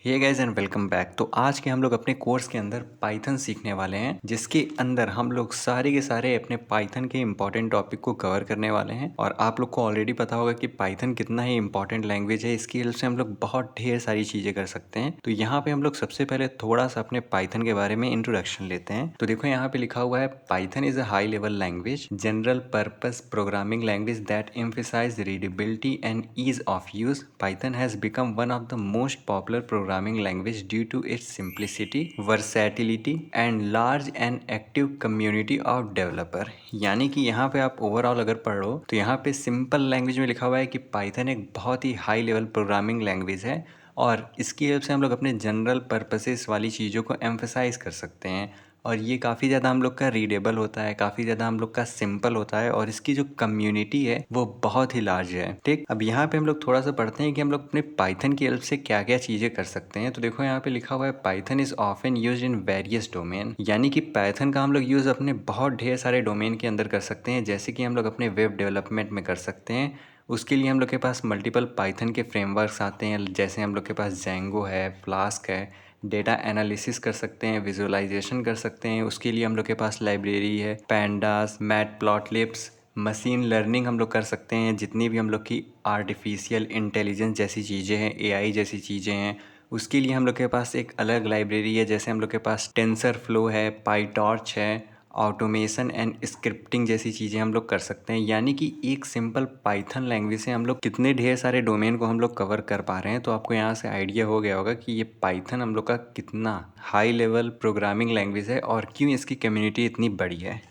Hey guys and welcome back. तो आज के हम लोग अपने कोर्स के अंदर पाइथन सीखने वाले हैं, जिसके अंदर हम लोग सारे के सारे अपने पाइथन के इंपॉर्टेंट टॉपिक को कवर करने वाले हैं। और आप लोग को ऑलरेडी पता होगा कि पाइथन कितना ही इंपॉर्टेंट लैंग्वेज है। इसकी हेल्प से हम लोग बहुत ढेर सारी चीज़ें कर सकते हैं। तो यहाँ पे हम लोग सबसे पहले थोड़ा सा अपने पाइथन के बारे में इंट्रोडक्शन लेते हैं। तो देखो यहाँ पे लिखा हुआ है, Python is a high level language, general purpose programming language that emphasize readability and ease of use. Python has become one of the most popular programming language due to its simplicity, versatility and large and active community of developer। यानी कि यहाँ पे आप overall अगर पढ़ लो तो यहाँ पे सिंपल लैंग्वेज में लिखा हुआ है कि पाइथन एक बहुत ही हाई लेवल प्रोग्रामिंग लैंग्वेज है और इसकी हेल्प से हम लोग अपने जनरल पर्पसेस वाली चीज़ों को एम्फेसाइज कर सकते हैं। और ये काफ़ी ज़्यादा हम लोग का रीडेबल होता है, काफ़ी ज़्यादा हम लोग का सिंपल होता है और इसकी जो कम्युनिटी है वो बहुत ही लार्ज है। ठीक, अब यहाँ पे हम लोग थोड़ा सा पढ़ते हैं कि हम लोग अपने पाइथन की हेल्प से क्या क्या चीज़ें कर सकते हैं। तो देखो यहाँ पे लिखा हुआ है, Python is often use in various domain. यानी कि पाइथन का हम लोग यूज़ अपने बहुत ढेर सारे डोमेन के अंदर कर सकते हैं। जैसे कि हम लोग अपने वेब डेवलपमेंट में कर सकते हैं। उसके लिए हम लोग के पास मल्टीपल पाइथन के फ्रेमवर्क्स आते हैं, जैसे हम लोग के पास जेंगो है, फ्लास्क है। डेटा एनालिसिस कर सकते हैं, विजुअलाइजेशन कर सकते हैं, उसके लिए हम लोग के पास लाइब्रेरी है, पैंडास, मैटप्लॉटलिब्स। मशीन लर्निंग हम लोग कर सकते हैं, जितनी भी हम लोग की आर्टिफिशियल इंटेलिजेंस जैसी चीज़ें हैं, एआई जैसी चीज़ें हैं, उसके लिए हम लोग के पास एक अलग लाइब्रेरी है। जैसे हम लोग के पास टेंसर फ्लो है, पाईटॉर्च है, ऑटोमेशन एंड स्क्रिप्टिंग जैसी चीज़ें हम लोग कर सकते हैं। यानी कि एक सिंपल पाइथन लैंग्वेज से हम लोग कितने ढेर सारे डोमेन को हम लोग कवर कर पा रहे हैं। तो आपको यहाँ से आइडिया हो गया होगा कि ये पाइथन हम लोग का कितना हाई लेवल प्रोग्रामिंग लैंग्वेज है और क्यों इसकी कम्युनिटी इतनी बड़ी है।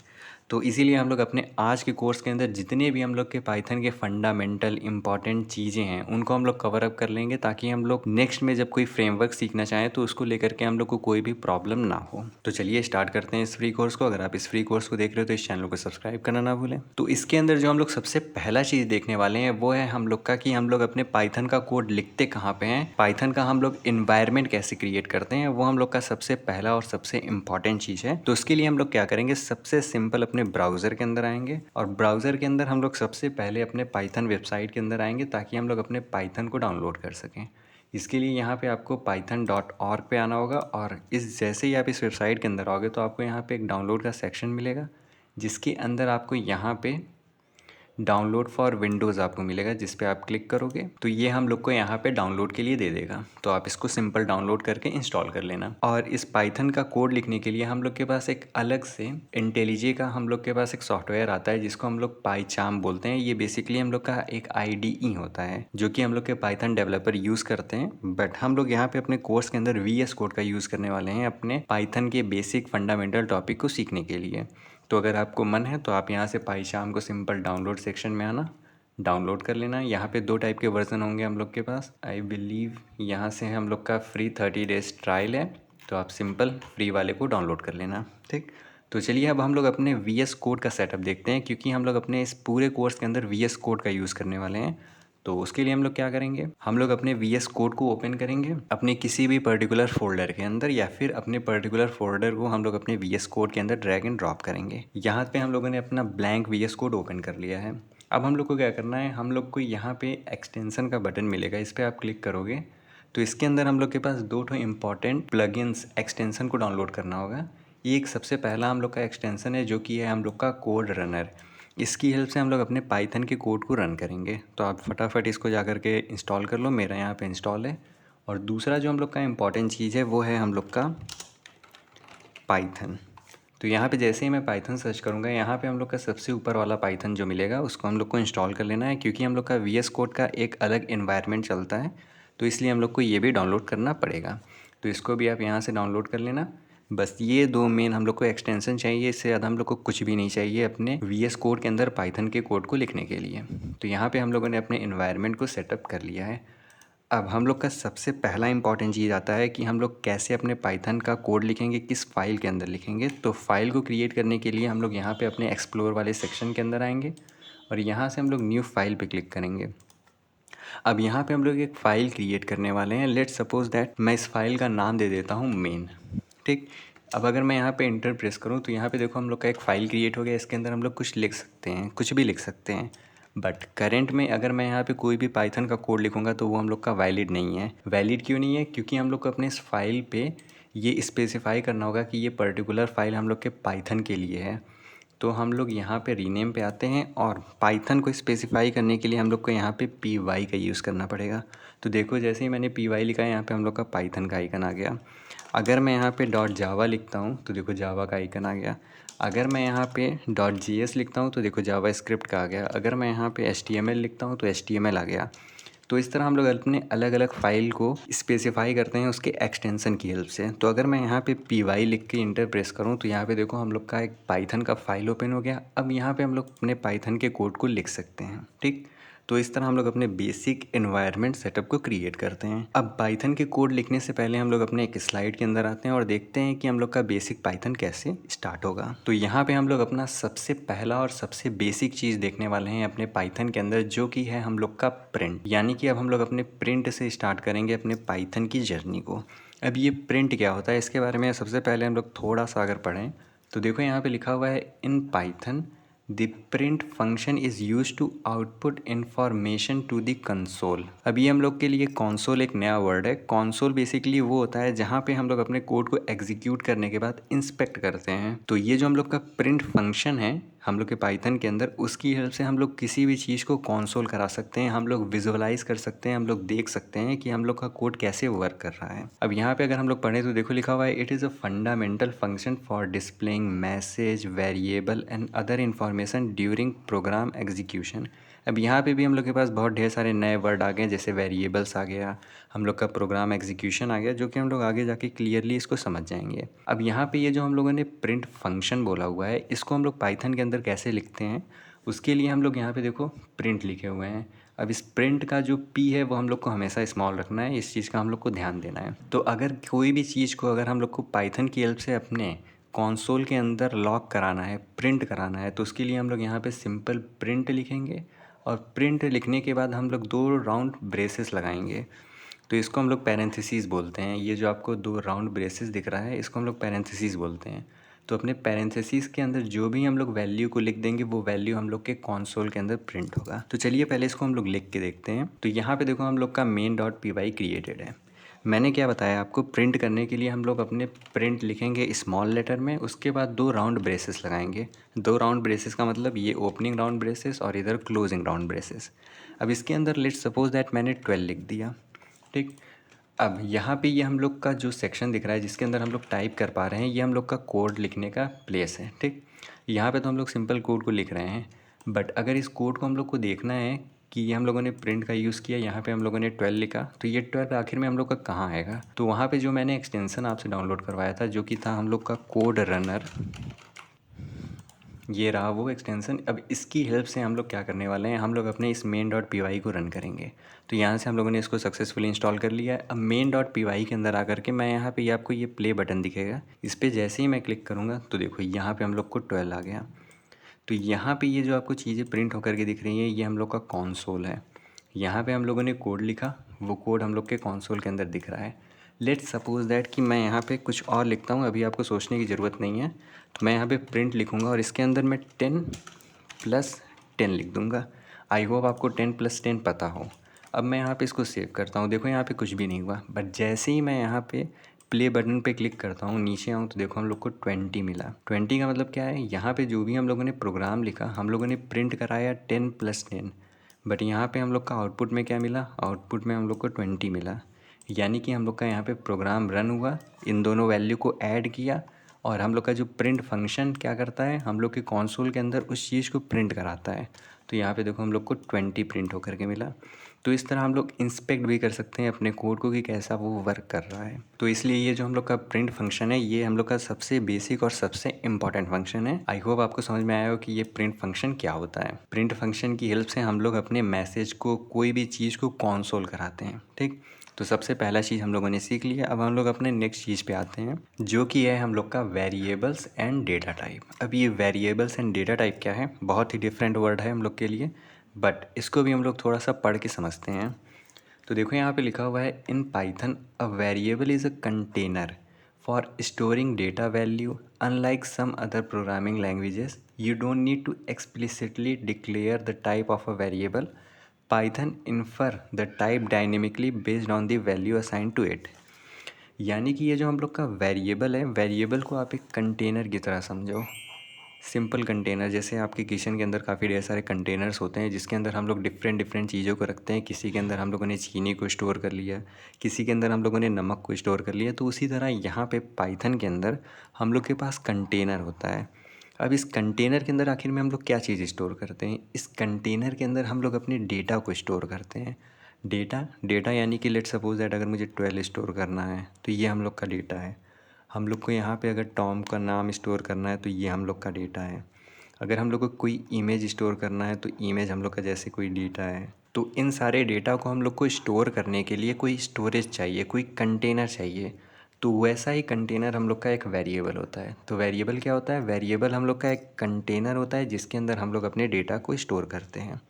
तो इसीलिए हम लोग अपने आज के कोर्स के अंदर जितने भी हम लोग के पाइथन के फंडामेंटल इंपॉर्टेंट चीज़ें हैं उनको हम लोग कवर अप कर लेंगे, ताकि हम लोग नेक्स्ट में जब कोई फ्रेमवर्क सीखना चाहें तो उसको लेकर के हम लोग को कोई भी प्रॉब्लम ना हो। तो चलिए स्टार्ट करते हैं इस फ्री कोर्स को। अगर आप इस फ्री कोर्स को देख रहे हो तो इस चैनल को सब्सक्राइब करना ना भूलें। तो इसके अंदर जो हम लोग सबसे पहला चीज़ देखने वाले हैं वो है हम लोग का कि हम लोग अपने पाइथन का कोड लिखते कहाँ पे हैं, पाइथन का हम लोग इन्वायरमेंट कैसे क्रिएट करते हैं, वो हम लोग का सबसे पहला और सबसे इंपॉर्टेंट चीज़ है। तो उसके लिए हम लोग क्या करेंगे, सबसे सिंपल अपने ब्राउज़र के अंदर आएंगे और ब्राउज़र के अंदर हम लोग सबसे पहले अपने पाइथन वेबसाइट के अंदर आएंगे, ताकि हम लोग अपने पाइथन को डाउनलोड कर सकें। इसके लिए यहाँ पे आपको python.org पे आना होगा और इस जैसे ही आप इस वेबसाइट के अंदर आओगे तो आपको यहाँ पे एक डाउनलोड का सेक्शन मिलेगा, जिसके अंदर आपको यहाँ पे डाउनलोड फॉर विंडोज़ आपको मिलेगा, जिस पे आप क्लिक करोगे तो ये हम लोग को यहाँ पे डाउनलोड के लिए दे देगा। तो आप इसको सिंपल डाउनलोड करके इंस्टॉल कर लेना। और इस पाइथन का कोड लिखने के लिए हम लोग के पास एक अलग से इंटेलिजे का हम लोग के पास एक सॉफ्टवेयर आता है, जिसको हम लोग पाईचार्म बोलते हैं। ये बेसिकली हम लोग का एक IDE होता है, जो कि हम लोग के पाइथन डेवलपर यूज़ करते हैं। बट हम लोग यहाँ पे अपने कोर्स के अंदर VS कोड का यूज़ करने वाले हैं अपने पाइथन के बेसिक फंडामेंटल टॉपिक को सीखने के लिए। तो अगर आपको मन है तो आप यहाँ से पाईचार्म को सिंपल डाउनलोड सेक्शन में आना, डाउनलोड कर लेना। यहाँ पे 2 टाइप के वर्जन होंगे हम लोग के पास, आई बिलीव यहाँ से हम लोग का फ्री 30 डेज ट्रायल है, तो आप सिंपल फ्री वाले को डाउनलोड कर लेना। ठीक, तो चलिए अब हम लोग अपने VS कोड का सेटअप देखते हैं, क्योंकि हम लोग अपने इस पूरे कोर्स के अंदर VS कोड का यूज़ करने वाले हैं। तो उसके लिए हम लोग क्या करेंगे, हम लोग अपने VS कोड को ओपन करेंगे अपने किसी भी पर्टिकुलर फोल्डर के अंदर, या फिर अपने पर्टिकुलर फोल्डर को हम लोग अपने VS कोड के अंदर ड्रैग एंड ड्रॉप करेंगे। यहाँ पे हम लोगों ने अपना ब्लैंक VS कोड ओपन कर लिया है। अब हम लोग को क्या करना है, हम लोग को यहाँ पे एक्सटेंसन का बटन मिलेगा, इस पर आप क्लिक करोगे तो इसके अंदर हम लोग के पास 2 इंपॉर्टेंट प्लगइन्स एक्सटेंसन को डाउनलोड करना होगा। एक सबसे पहला हम लोग का एक्सटेंसन है, जो कि है हम लोग का कोड रनर। इसकी हेल्प से हम लोग अपने पाइथन के कोड को रन करेंगे। तो आप फटाफट इसको जा कर के इंस्टॉल कर लो, मेरा यहाँ पे इंस्टॉल है। और दूसरा जो हम लोग का इम्पॉर्टेंट चीज़ है वो है हम लोग का पाइथन। तो यहाँ पे जैसे ही मैं पाइथन सर्च करूँगा, यहाँ पे हम लोग का सबसे ऊपर वाला पाइथन जो मिलेगा उसको हम लोग को इंस्टॉल कर लेना है, क्योंकि हम लोग का VS कोड का एक अलग इन्वायरमेंट चलता है, तो इसलिए हम लोग को ये भी डाउनलोड करना पड़ेगा। तो इसको भी आप यहाँ से डाउनलोड कर लेना। बस ये 2 मेन हम लोग को एक्सटेंशन चाहिए, इससे ज़्यादा हम लोग को कुछ भी नहीं चाहिए अपने VS कोड के अंदर पाइथन के कोड को लिखने के लिए। तो यहाँ पे हम लोगों ने अपने इन्वायरमेंट को सेटअप कर लिया है। अब हम लोग का सबसे पहला इंपॉर्टेंट चीज़ आता है कि हम लोग कैसे अपने पाइथन का कोड लिखेंगे, किस फाइल के अंदर लिखेंगे। तो फाइल को क्रिएट करने के लिए हम लोग यहाँ पे अपने एक्सप्लोर वाले सेक्शन के अंदर आएंगे और यहाँ से हम लोग न्यू फाइल पे क्लिक करेंगे। अब यहाँ पे हम लोग एक फ़ाइल क्रिएट करने वाले हैं। लेट्स सपोज दैट मैं इस फाइल का नाम दे देता हूँ मेन। ठीक, अब अगर मैं यहाँ पे इंटर प्रेस करूँ तो यहाँ पे देखो हम लोग का एक फ़ाइल क्रिएट हो गया। इसके अंदर हम लोग कुछ लिख सकते हैं, कुछ भी लिख सकते हैं। बट करंट में अगर मैं यहाँ पे कोई भी पाइथन का कोड लिखूँगा तो वो हम लोग का वैलिड नहीं है। वैलिड क्यों नहीं है? क्योंकि हम लोग को अपने इस फाइल पे ये स्पेसिफाई करना होगा कि ये पर्टिकुलर फाइल हम लोग के पाइथन के लिए है। तो हम लोग यहाँ पे रीनेम पे आते हैं और पाइथन को स्पेसिफाई करने के लिए हम लोग को यहाँ पे py का यूज़ करना पड़ेगा। तो देखो जैसे ही मैंने py लिखा है यहाँ पे हम लोग का पाइथन का आइकन आ गया। अगर मैं यहाँ पे .java लिखता हूँ तो देखो जावा का आइकन आ गया। अगर मैं यहाँ पे .js लिखता हूँ तो देखो जावा स्क्रिप्ट का आ गया। अगर मैं यहाँ पे HTML लिखता हूँ तो HTML आ गया। तो इस तरह हम लोग अपने अलग अलग फाइल को स्पेसिफाई करते हैं उसके एक्सटेंशन की हेल्प से। तो अगर मैं यहाँ पे py लिख के इंटर प्रेस करूँ तो यहाँ पे देखो हम लोग का एक पाइथन का फाइल ओपन हो गया। अब यहाँ पे हम लोग अपने पाइथन के कोड को लिख सकते हैं, ठीक। तो इस तरह हम लोग अपने बेसिक एनवायरनमेंट सेटअप को क्रिएट करते हैं। अब पाइथन के कोड लिखने से पहले हम लोग अपने एक स्लाइड के अंदर आते हैं और देखते हैं कि हम लोग का बेसिक पाइथन कैसे स्टार्ट होगा। तो यहाँ पे हम लोग अपना सबसे पहला और सबसे बेसिक चीज़ देखने वाले हैं अपने पाइथन के अंदर, जो कि है हम लोग का प्रिंट। यानी कि अब हम लोग अपने प्रिंट से स्टार्ट करेंगे अपने पाइथन की जर्नी को। अब ये प्रिंट क्या होता है इसके बारे में सबसे पहले हम लोग थोड़ा सा अगर पढ़ें तो देखो यहाँ पे लिखा हुआ है in Python the print function is use to output information to the console. अभी हम लोग के लिए कंसोल एक नया वर्ड है। कंसोल बेसिकली वो होता है जहाँ पे हम लोग अपने कोड को एग्जीक्यूट करने के बाद इंस्पेक्ट करते हैं। तो ये जो हम लोग का प्रिंट फंक्शन है हम लोग के पाइथन के अंदर, उसकी हेल्प से हम लोग किसी भी चीज़ को कंसोल करा सकते हैं, हम लोग विजुअलाइज कर सकते हैं, हम लोग देख सकते हैं कि हम लोग का कोड कैसे वर्क कर रहा है। अब यहाँ पे अगर हम लोग पढ़ें तो देखो लिखा हुआ है it is a fundamental function for displaying message variable and other information during program execution. अब यहाँ पे भी हम लोग के पास बहुत ढेर सारे नए वर्ड आ गए, जैसे वेरिएबल्स आ गया, हम लोग का प्रोग्राम एग्जीक्यूशन आ गया, जो कि हम लोग आगे जाके क्लियरली इसको समझ जाएंगे। अब यहाँ पे ये जो हम लोगों ने प्रिंट फंक्शन बोला हुआ है इसको हम लोग पाइथन के अंदर कैसे लिखते हैं, उसके लिए हम लोग यहाँ पे देखो प्रिंट लिखे हुए हैं। अब इस प्रिंट का जो पी है वो हम लोग को हमेशा स्मॉल रखना है, इस चीज़ का हम लोग को ध्यान देना है। तो अगर कोई भी चीज़ को अगर हम लोग को पाइथन की हेल्प से अपने कंसोल के अंदर लॉक कराना है, प्रिंट कराना है, तो उसके लिए हम लोग यहाँ पे सिंपल प्रिंट लिखेंगे और प्रिंट लिखने के बाद हम लोग 2 राउंड ब्रेसेस लगाएंगे। तो इसको हम लोग पैरेंथेसिस बोलते हैं। ये जो आपको 2 राउंड ब्रेसेस दिख रहा है इसको हम लोग पैरेंथेसिस बोलते हैं। तो अपने पैरेंथेसिस के अंदर जो भी हम लोग वैल्यू को लिख देंगे वो वैल्यू हम लोग के कंसोल के अंदर प्रिंट होगा। तो चलिए पहले इसको हम लोग लिख के देखते हैं। तो यहाँ पे देखो हम लोग का main.py क्रिएटेड है। मैंने क्या बताया आपको, प्रिंट करने के लिए हम लोग अपने प्रिंट लिखेंगे स्मॉल लेटर में, उसके बाद 2 राउंड ब्रेसेस लगाएंगे। 2 राउंड ब्रेसेस का मतलब ये ओपनिंग राउंड ब्रेसेस और इधर क्लोजिंग राउंड ब्रेसेस। अब इसके अंदर लेट्स सपोज दैट मैंने 12 लिख दिया, ठीक। अब यहाँ पे ये हम लोग का जो सेक्शन दिख रहा है जिसके अंदर हम लोग टाइप कर पा रहे हैं, ये हम लोग का कोड लिखने का प्लेस है, ठीक। यहाँ पे तो हम लोग सिंपल कोड को लिख रहे हैं, बट अगर इस कोड को हम लोग को देखना है कि ये हम लोगों ने प्रिंट का यूज़ किया, यहाँ पे हम लोगों ने 12 लिखा, तो ये 12 आखिर में हम लोग का कहाँ आएगा। तो वहाँ पे जो मैंने एक्सटेंसन आपसे डाउनलोड करवाया था जो कि था हम लोग का कोड रनर, ये रहा वो एक्सटेंसन। अब इसकी हेल्प से हम लोग क्या करने वाले हैं, हम लोग अपने इस main.py को रन करेंगे। तो यहाँ से हम लोगों ने इसको सक्सेसफुली इंस्टॉल कर लिया है। अब main.py के अंदर आकर के मैं यहाँ पे ये आपको ये प्ले बटन दिखेगा, इस पर जैसे ही मैं क्लिक करूँगा तो देखो यहाँ पे हम लोग को 12 आ गया। तो यहाँ पे ये जो आपको चीज़ें प्रिंट होकर के दिख रही हैं ये हम लोग का कंसोल है। यहाँ पे हम लोगों ने कोड लिखा, वो कोड हम लोग के कंसोल के अंदर दिख रहा है। लेट्स सपोज दैट कि मैं यहाँ पे कुछ और लिखता हूँ, अभी आपको सोचने की ज़रूरत नहीं है। तो मैं यहाँ पे प्रिंट लिखूँगा और इसके अंदर मैं 10+10 लिख दूँगा। आई होप आपको 10+10 पता हो। अब मैं यहाँ पे इसको सेव करता हूँ, देखो यहाँ पे कुछ भी नहीं हुआ, बट जैसे ही मैं यहाँ पे प्ले बटन पे क्लिक करता हूँ, नीचे आऊँ तो देखो हम लोग को 20 मिला। 20 का मतलब क्या है, यहाँ पे जो भी हम लोगों ने प्रोग्राम लिखा हम लोगों ने प्रिंट कराया 10+10, बट यहाँ पे हम लोग का आउटपुट में क्या मिला, आउटपुट में हम लोग को 20 मिला। यानी कि हम लोग का यहाँ पे प्रोग्राम रन हुआ, इन दोनों वैल्यू को ऐड किया और हम लोग का जो प्रिंट फंक्शन क्या करता है, हम लोग के कंसोल के अंदर उस चीज़ को प्रिंट कराता है। तो यहाँ पे देखो हम लोग को 20 प्रिंट होकर के मिला। तो इस तरह हम लोग इंस्पेक्ट भी कर सकते हैं अपने कोड को कि कैसा वो वर्क कर रहा है। तो इसलिए ये जो हम लोग का प्रिंट फंक्शन है ये हम लोग का सबसे बेसिक और सबसे इम्पॉर्टेंट फंक्शन है। आई होप आपको समझ में आया हो कि ये प्रिंट फंक्शन क्या होता है। प्रिंट फंक्शन की हेल्प से हम लोग अपने मैसेज को, कोई भी चीज़ को कंसोल कराते हैं, ठीक। तो सबसे पहला चीज़ हम लोगों ने सीख लिया। अब हम लोग अपने नेक्स्ट चीज़ पे आते हैं जो कि है हम लोग का वेरिएबल्स एंड डेटा टाइप। अब ये वेरिएबल्स एंड डेटा टाइप क्या है, बहुत ही डिफरेंट वर्ड है हम लोग के लिए, बट इसको भी हम लोग थोड़ा सा पढ़ के समझते हैं। तो देखो यहाँ पे लिखा हुआ है in Python a variable is a container For storing data value, unlike some other programming languages, you don't need to explicitly declare the type of a variable. Python infer the type dynamically based on the value assigned to it. यानी कि ये जो हम लोग का variable है, variable को आप एक कंटेनर की तरह समझो। सिंपल कंटेनर, जैसे आपके किचन के अंदर काफ़ी ढेर सारे कंटेनर्स होते हैं जिसके अंदर हम लोग डिफरेंट डिफरेंट चीज़ों को रखते हैं। किसी के अंदर हम लोगों ने चीनी को स्टोर कर लिया, किसी के अंदर हम लोगों ने नमक को स्टोर कर लिया। तो उसी तरह यहाँ पे पाइथन के अंदर हम लोग के पास कंटेनर होता है। अब इस कंटेनर के अंदर आखिर में हम लोग क्या चीज़ स्टोर करते हैं? इस कंटेनर के अंदर हम लोग अपने डेटा को स्टोर करते हैं। डेटा डेटा यानी कि लेट सपोज दैट अगर मुझे 12 स्टोर करना है तो ये हम लोग का डेटा है। हम लोग को यहाँ पे अगर टॉम का नाम स्टोर करना है तो ये हम लोग का डेटा है। अगर हम लोग को कोई इमेज स्टोर करना है तो इमेज हम लोग का जैसे कोई डेटा है। तो इन सारे डेटा को हम लोग को स्टोर करने के लिए कोई स्टोरेज चाहिए, कोई कंटेनर चाहिए। तो वैसा ही कंटेनर हम लोग का एक वेरिएबल होता है। तो वेरिएबल क्या होता है? वेरिएबल हम लोग का एक कंटेनर होता है जिसके अंदर हम लोग अपने डेटा को स्टोर करते हैं।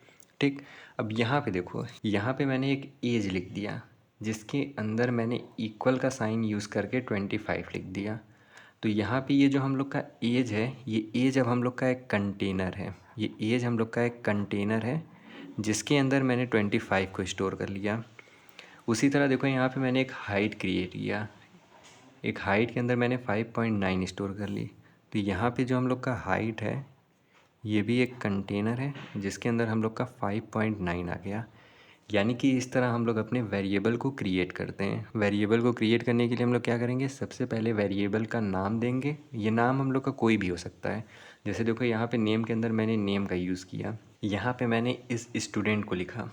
ठीक, अब यहाँ पे देखो, यहाँ पे मैंने एक एज लिख दिया जिसके अंदर मैंने इक्वल का साइन यूज़ करके 25 लिख दिया। तो यहाँ पे ये जो हम लोग का एज है, ये एज अब हम लोग का एक कंटेनर है। ये एज हम लोग का एक कंटेनर है जिसके अंदर मैंने 25 को स्टोर कर लिया। उसी तरह देखो, यहाँ पे मैंने एक हाइट क्रिएट किया। एक हाइट के अंदर मैंने 5.9 स्टोर कर ली। तो यहाँ पे जो हम लोग का हाइट है ये भी एक कंटेनर है जिसके अंदर हम लोग का 5.9 आ गया। यानी कि इस तरह हम लोग अपने वेरिएबल को क्रिएट करते हैं। वेरिएबल को क्रिएट करने के लिए हम लोग क्या करेंगे? सबसे पहले वेरिएबल का नाम देंगे। ये नाम हम लोग का कोई भी हो सकता है। जैसे देखो, यहाँ पे नेम के अंदर मैंने नेम का यूज़ किया। यहाँ पे मैंने इस स्टूडेंट को लिखा।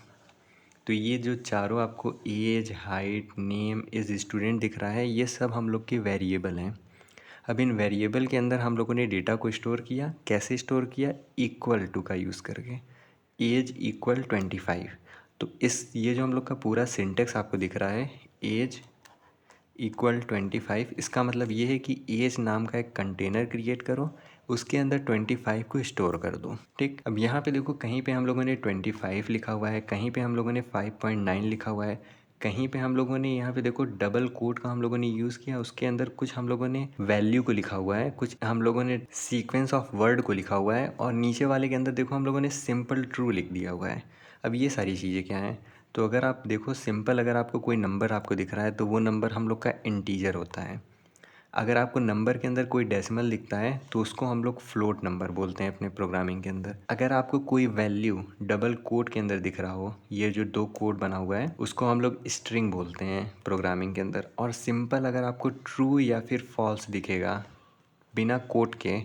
तो ये जो चारों आपको एज, हाइट, नेम, इस स्टूडेंट दिख रहा है, ये सब हम लोग के वेरिएबल हैं। अब इन वेरिएबल के अंदर हम लोगों ने डेटा को स्टोर किया। कैसे स्टोर किया? इक्वल टू का यूज़ करके। Age equal 25। तो इस ये जो हम लोग का पूरा सिंटेक्स आपको दिख रहा है, एज इक्वल 25, इसका मतलब ये है कि एज नाम का एक कंटेनर क्रिएट करो, उसके अंदर 25 को स्टोर कर दो। ठीक, अब यहाँ पे देखो, कहीं पे हम लोगों ने 25 लिखा हुआ है, कहीं पे हम लोगों ने 5.9 लिखा हुआ है, कहीं पे हम लोगों ने यहाँ पे देखो डबल कोट का हम लोगों ने यूज़ किया। उसके अंदर कुछ हम लोगों ने वैल्यू को लिखा हुआ है, कुछ हम लोगों ने सीक्वेंस ऑफ वर्ड को लिखा हुआ है, और नीचे वाले के अंदर देखो हम लोगों ने सिंपल ट्रू लिख दिया हुआ है। अब ये सारी चीज़ें क्या हैं? तो अगर आप देखो, सिंपल अगर आपको कोई नंबर आपको दिख रहा है तो वो नंबर हम लोग का इंटीजर होता है। अगर आपको नंबर के अंदर कोई डेसिमल दिखता है तो उसको हम लोग फ्लोट नंबर बोलते हैं अपने प्रोग्रामिंग के अंदर। अगर आपको कोई वैल्यू डबल कोट के अंदर दिख रहा हो, ये जो दो कोट बना हुआ है, उसको हम लोग स्ट्रिंग बोलते हैं प्रोग्रामिंग के अंदर। और सिंपल अगर आपको ट्रू या फिर फॉल्स दिखेगा बिना कोट के,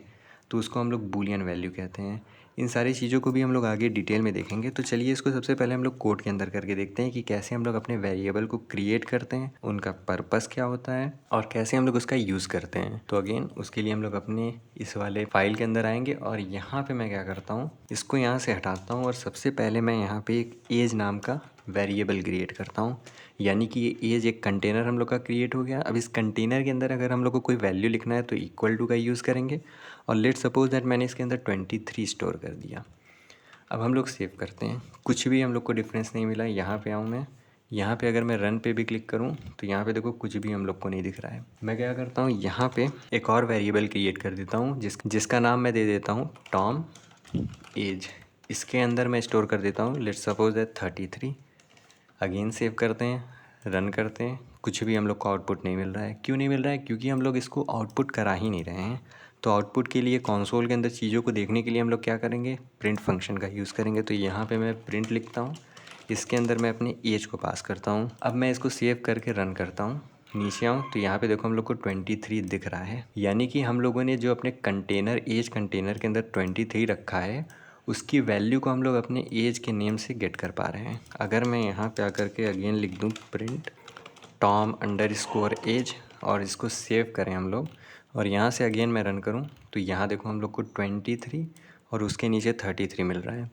तो उसको हम लोग बूलियन वैल्यू कहते हैं। इन सारी चीज़ों को भी हम लोग आगे डिटेल में देखेंगे। तो चलिए इसको सबसे पहले हम लोग कोड के अंदर करके देखते हैं कि कैसे हम लोग अपने वेरिएबल को क्रिएट करते हैं, उनका पर्पस क्या होता है और कैसे हम लोग उसका यूज़ करते हैं। तो अगेन उसके लिए हम लोग अपने इस वाले फाइल के अंदर आएंगे और यहाँ पे मैं क्या करता हूँ, इसको यहाँ से हटाता हूँ और सबसे पहले मैं यहाँ पे एक एज नाम का वेरिएबल क्रिएट करता हूँ। यानी कि ये एज एक कंटेनर हम लोग का क्रिएट हो गया। अब इस कंटेनर के अंदर अगर हम लोग को कोई वैल्यू लिखना है तो इक्वल टू का यूज़ करेंगे। और लेट सपोज दैट मैंने इसके अंदर 23 स्टोर कर दिया। अब हम लोग सेव करते हैं। कुछ भी हम लोग को डिफरेंस नहीं मिला। यहाँ पे आऊँ मैं, यहाँ पे अगर मैं रन पे भी क्लिक करूँ तो यहाँ पे देखो कुछ भी हम लोग को नहीं दिख रहा है। मैं क्या करता हूँ, यहाँ पे एक और वेरिएबल क्रिएट कर देता हूँ जिसका नाम मैं दे देता हूँ टॉम एज। इसके अंदर मैं स्टोर कर देता हूँ let suppose that 33। Again save करते हैं, रन करते हैं, कुछ भी हम लोग को आउटपुट नहीं मिल रहा है। क्यों नहीं मिल रहा है? क्योंकि हम लोग इसको आउटपुट करा ही नहीं रहे हैं। तो आउटपुट के लिए कंसोल के अंदर चीज़ों को देखने के लिए हम लोग क्या करेंगे? प्रिंट फंक्शन का यूज़ करेंगे। तो यहाँ पे मैं प्रिंट लिखता हूँ, इसके अंदर मैं अपनी एज को पास करता हूँ। अब मैं इसको सेव करके रन करता हूँ। नीचे आऊँ तो यहाँ पे देखो हम लोग को 23 दिख रहा है। यानी कि हम लोगों ने जो अपने कंटेनर एज कंटेनर के अंदर 23 रखा है, उसकी वैल्यू को हम लोग अपने एज के नेम से गेट कर पा रहे हैं। अगर मैं यहाँ पे आकर के अगेन लिख दूँ print Tom underscore age और इसको सेव करें हम लोग, और यहाँ से अगेन मैं रन करूँ तो यहाँ देखो हम लोग को 23 और उसके नीचे 33 मिल रहा है।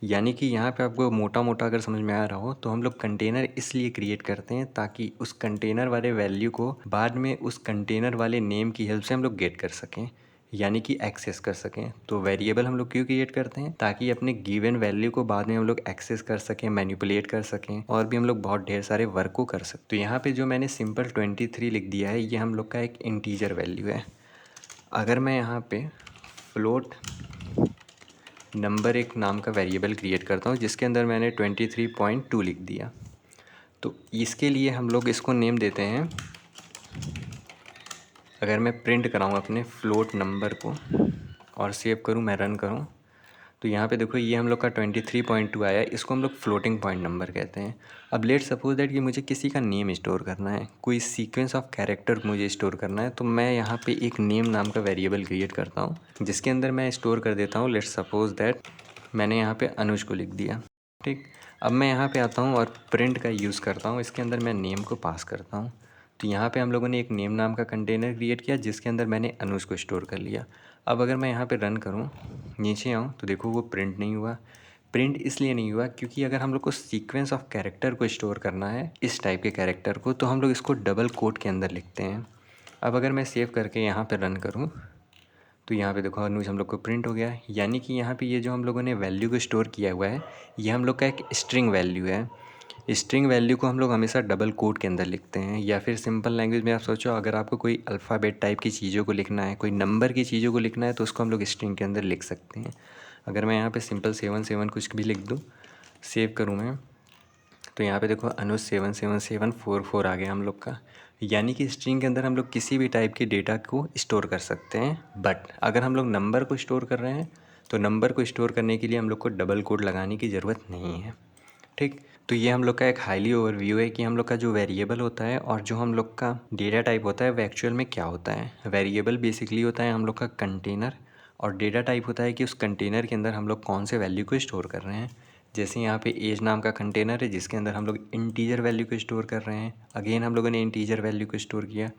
यानी कि यहाँ पे आपको मोटा मोटा अगर समझ में आ रहा हो तो हम लोग कंटेनर इसलिए क्रिएट करते हैं ताकि उस कंटेनर वाले वैल्यू को बाद में उस कंटेनर वाले नेम की हेल्प से हम लोग गेट कर सकें। यानी कि एक्सेस कर सकें। तो वेरिएबल हम लोग क्यों क्रिएट करते हैं, ताकि अपने गिवन वैल्यू को बाद में हम लोग एक्सेस कर सकें, मैनिपुलेट कर सकें, और भी हम लोग बहुत ढेर सारे वर्क को कर सकते। तो यहाँ पे जो मैंने सिंपल 23 लिख दिया है, ये हम लोग का एक इंटीजर वैल्यू है। अगर मैं यहाँ पे फ्लोट नंबर एक नाम का वेरिएबल क्रिएट करता हूँ, जिसके अंदर मैंने 23.2 लिख दिया, तो इसके लिए हम लोग इसको नेम देते हैं। अगर मैं प्रिंट कराऊँ अपने फ्लोट नंबर को और सेव करूँ, मैं रन करूँ, तो यहाँ पे देखो ये हम लोग का 23.2 आया। इसको हम लोग फ्लोटिंग पॉइंट नंबर कहते हैं। अब लेट सपोज दैट कि मुझे किसी का नेम स्टोर करना है, कोई सीक्वेंस ऑफ कैरेक्टर मुझे स्टोर करना है, तो मैं यहाँ पे एक नेम नाम का वेरिएबल क्रिएट करता हूँ, जिसके अंदर मैं स्टोर कर देता हूँ। लेट सपोज दैट मैंने यहाँ पे अनुज को लिख दिया। ठीक, अब मैं यहाँ पे आता हूँ और प्रिंट का यूज़ करता हूँ। इसके अंदर मैं नेम को पास करता हूँ। तो यहाँ पे हम लोगों ने एक नेम नाम का कंटेनर क्रिएट किया, जिसके अंदर मैंने अनुज को स्टोर कर लिया। अब अगर मैं यहाँ पे रन करूँ, नीचे आऊँ, तो देखो वो प्रिंट नहीं हुआ। प्रिंट इसलिए नहीं हुआ क्योंकि अगर हम लोग को सीक्वेंस ऑफ कैरेक्टर को स्टोर करना है, इस टाइप के कैरेक्टर को, तो हम लोग इसको डबल कोट के अंदर लिखते हैं। अब अगर मैं सेव करके यहाँ पे रन करूँ, तो यहाँ पे देखो अनुज हम लोग को प्रिंट हो गया है। यानी कि यहाँ पे ये जो हम लोगों ने वैल्यू को स्टोर किया हुआ है, ये हम लोग का एक स्ट्रिंग वैल्यू है। स्ट्रिंग वैल्यू को हम लोग हमेशा डबल कोट के अंदर लिखते हैं, या फिर सिंपल लैंग्वेज में आप सोचो, अगर आपको कोई अल्फ़ाबेट टाइप की चीज़ों को लिखना है, कोई नंबर की चीज़ों को लिखना है, तो उसको हम लोग स्ट्रिंग के अंदर लिख सकते हैं। अगर मैं यहाँ पे सिंपल 77 कुछ भी लिख दूँ, सेव करूँ मैं, तो यहाँ पे देखो अनुज 77744 आ गया हम लोग का। यानी कि स्ट्रिंग के अंदर हम लोग किसी भी टाइप के डेटा को स्टोर कर सकते हैं। बट अगर हम लोग नंबर को स्टोर कर रहे हैं, तो नंबर को स्टोर करने के लिए हम लोग को डबल कोड लगाने की ज़रूरत नहीं है। ठीक, तो ये हम लोग का एक हाईली ओवरव्यू है कि हम लोग का जो वेरिएबल होता है और जो हम लोग का डेटा टाइप होता है, वो एक्चुअल में क्या होता है। वेरिएबल बेसिकली होता है हम लोग का कंटेनर, और डेटा टाइप होता है कि उस कंटेनर के अंदर हम लोग कौन से वैल्यू को स्टोर कर रहे हैं। जैसे यहाँ पे एज नाम का कंटेनर है, जिसके अंदर हम लोग इंटीजर वैल्यू को स्टोर कर रहे हैं। अगेन हम लोगों ने इंटीजर वैल्यू को स्टोर किया।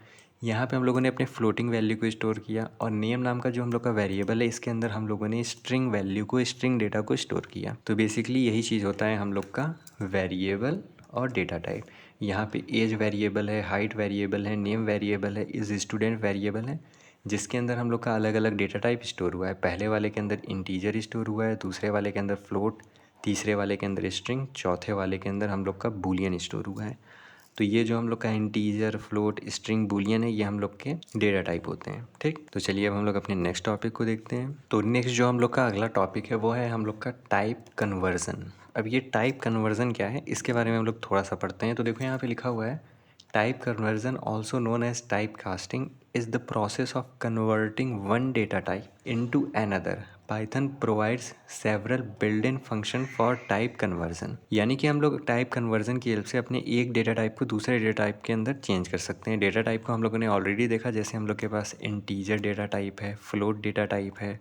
यहाँ पे हम लोगों ने अपने फ्लोटिंग वैल्यू को स्टोर किया, और नेम नाम का जो हम लोग का वेरिएबल है, इसके अंदर हम लोगों ने स्ट्रिंग वैल्यू को, स्ट्रिंग डेटा को स्टोर किया। तो बेसिकली यही चीज़ होता है हम लोग का वेरिएबल और डेटा टाइप। यहाँ पे एज वेरिएबल है, हाइट वेरिएबल है, नेम वेरिएबल है, इज स्टूडेंट वेरिएबल है, जिसके अंदर हम लोग का अलग अलग डेटा टाइप स्टोर हुआ है। पहले वाले के अंदर इंटीजर स्टोर हुआ है, दूसरे वाले के अंदर फ्लोट, तीसरे वाले के अंदर स्ट्रिंग, चौथे वाले के अंदर हम लोग का बूलियन स्टोर हुआ है। तो ये जो हम लोग का इंटीजर, फ्लोट, स्ट्रिंग, बूलियन है, ये हम लोग के डेटा टाइप होते हैं। ठीक, तो चलिए अब हम लोग अपने नेक्स्ट टॉपिक को देखते हैं। तो नेक्स्ट जो हम लोग का अगला टॉपिक है, वो है हम लोग का टाइप कन्वर्जन। अब ये टाइप कन्वर्जन क्या है, इसके बारे में हम लोग थोड़ा सा पढ़ते हैं। तो देखो यहाँ पे लिखा हुआ है, type conversion also known as type casting is the process of converting one data type into another. Python provides several built-in function for type conversion. यानी कि हम लोग टाइप कन्वर्जन की हेल्प से अपने एक डेटा टाइप को दूसरे डेटा टाइप के अंदर चेंज कर सकते हैं। डेटा टाइप को हम लोगों ने ऑलरेडी देखा, जैसे हम लोग के पास इंटीजर डेटा टाइप है, फ्लोट डेटा टाइप है,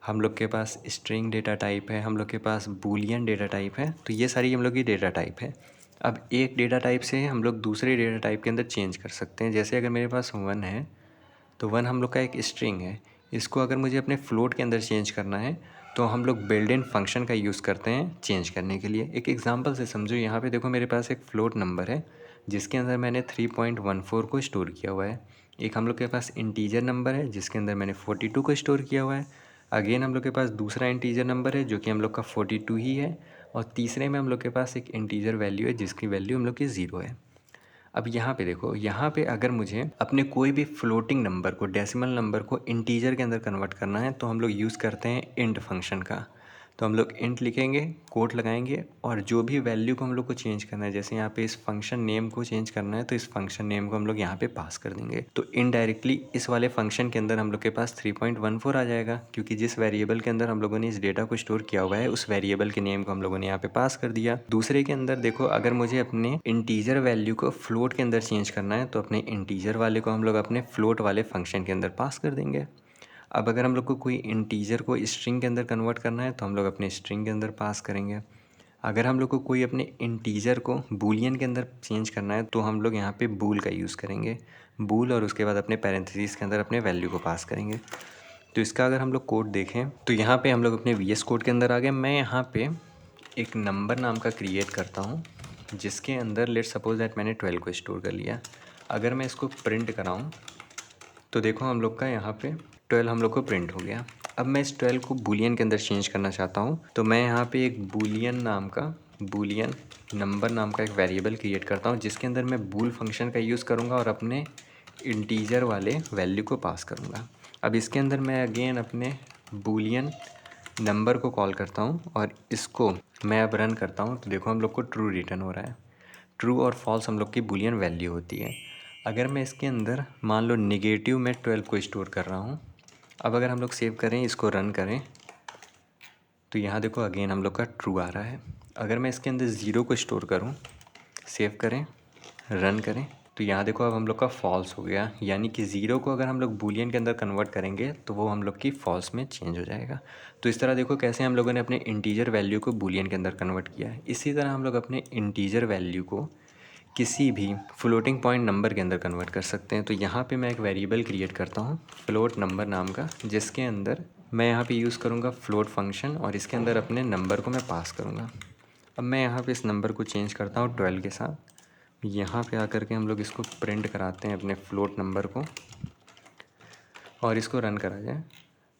हम लोग के पास स्ट्रिंग डेटा टाइप है, हम लोग के पास बूलियन डेटा टाइप है। तो ये सारी हम लोग की डेटा टाइप है। अब एक डेटा टाइप से हम लोग दूसरे डेटा टाइप के अंदर चेंज कर सकते हैं। जैसे अगर मेरे पास 1 है, तो 1 हम लोग का एक स्ट्रिंग है। इसको अगर मुझे अपने फ्लोट के अंदर चेंज करना है, तो हम लोग बिल्ट इन फंक्शन का यूज़ करते हैं चेंज करने के लिए। एक एग्जांपल से समझो, यहाँ पे देखो मेरे पास एक फ्लोट नंबर है, जिसके अंदर मैंने 3.14 को स्टोर किया हुआ है। एक हम लोग के पास इंटीजर नंबर है, जिसके अंदर मैंने 42 को स्टोर किया हुआ है। अगेन हम लोग के पास दूसरा इंटीजर नंबर है, जो कि हम लोग का 42 ही है। और तीसरे में हम लोग के पास एक इंटीजर वैल्यू है, जिसकी वैल्यू हम लोग की 0 है। अब यहाँ पे देखो, यहाँ पे अगर मुझे अपने कोई भी फ्लोटिंग नंबर को, डेसिमल नंबर को इंटीजर के अंदर कन्वर्ट करना है, तो हम लोग यूज़ करते हैं इंट फंक्शन का। तो हम लोग इंट लिखेंगे, कोट लगाएंगे, और जो भी वैल्यू को हम लोग को चेंज करना है, जैसे यहाँ पे इस फंक्शन नेम को चेंज करना है, तो इस फंक्शन नेम को हम लोग यहाँ पे पास कर देंगे। तो इनडायरेक्टली इस वाले फंक्शन के अंदर हम लोग के पास 3.14 आ जाएगा, क्योंकि जिस वेरिएबल के अंदर हम लोगों ने इस डेटा को स्टोर किया हुआ है, उस वेरिएबल के नेम को हम लोगों ने यहाँ पे पास कर दिया। दूसरे के अंदर देखो, अगर मुझे अपने इंटीजर वैल्यू को फ्लोट के अंदर चेंज करना है, तो अपने इंटीजर वाले को हम लोग अपने फ्लोट वाले फंक्शन के अंदर पास कर देंगे। अब अगर हम लोग को कोई इंटीजर को स्ट्रिंग के अंदर कन्वर्ट करना है, तो हम लोग अपने स्ट्रिंग के अंदर पास करेंगे। अगर हम लोग को कोई अपने इंटीजर को बूलियन के अंदर चेंज करना है, तो हम लोग यहाँ पे बूल का यूज़ करेंगे, बूल, और उसके बाद अपने पैरेंथेसिस के अंदर अपने वैल्यू को पास करेंगे। तो इसका अगर हम लोग कोड देखें, तो यहाँ पे हम लोग अपने VS कोड के अंदर आ गए। मैं यहाँ पे एक नंबर नाम का क्रिएट करता हूँ, जिसके अंदर लेट सपोज दैट मैंने 12 को स्टोर कर लिया। अगर मैं इसको प्रिंट कराऊँ, तो देखो हम लोग का यहाँ पे 12 हम लोग को प्रिंट हो गया। अब मैं इस 12 को बूलियन के अंदर चेंज करना चाहता हूँ, तो मैं यहाँ पे एक बूलियन नंबर नाम का एक वेरिएबल क्रिएट करता हूँ, जिसके अंदर मैं बूल फंक्शन का यूज़ करूँगा और अपने इंटीजर वाले वैल्यू को पास करूँगा। अब इसके अंदर मैं अगेन अपने बूलियन नंबर को कॉल करता हूँ और इसको मैं अब रन करता हूँ, तो देखो हम लोग को ट्रू रिटर्न हो रहा है। ट्रू और फॉल्स हम लोग की बूलियन वैल्यू होती है। अगर मैं इसके अंदर मान लो नेगेटिव में 12 को स्टोर कर रहा हूँ, अब अगर हम लोग सेव करें, इसको रन करें, तो यहाँ देखो अगेन हम लोग का ट्रू आ रहा है। अगर मैं इसके अंदर 0 को स्टोर करूँ, सेव करें, रन करें, तो यहाँ देखो अब हम लोग का फॉल्स हो गया। यानी कि 0 को अगर हम लोग बूलियन के अंदर कन्वर्ट करेंगे तो वो हम लोग की फॉल्स में चेंज हो जाएगा। तो इस तरह देखो कैसे हम लोगों ने अपने इंटीजर वैल्यू को बूलियन के अंदर कन्वर्ट किया है। इसी तरह हम लोग अपने इंटीजर वैल्यू को किसी भी फ्लोटिंग पॉइंट नंबर के अंदर कन्वर्ट कर सकते हैं। तो यहाँ पे मैं एक वेरिएबल क्रिएट करता हूँ फ्लोट नंबर नाम का, जिसके अंदर मैं यहाँ पे यूज़ करूँगा फ्लोट फंक्शन और इसके अंदर अपने नंबर को मैं पास करूँगा। अब मैं यहाँ पे इस नंबर को चेंज करता हूँ 12 के साथ। यहाँ पे आकर के हम लोग इसको प्रिंट कराते हैं अपने फ्लोट नंबर को और इसको रन करा जाए,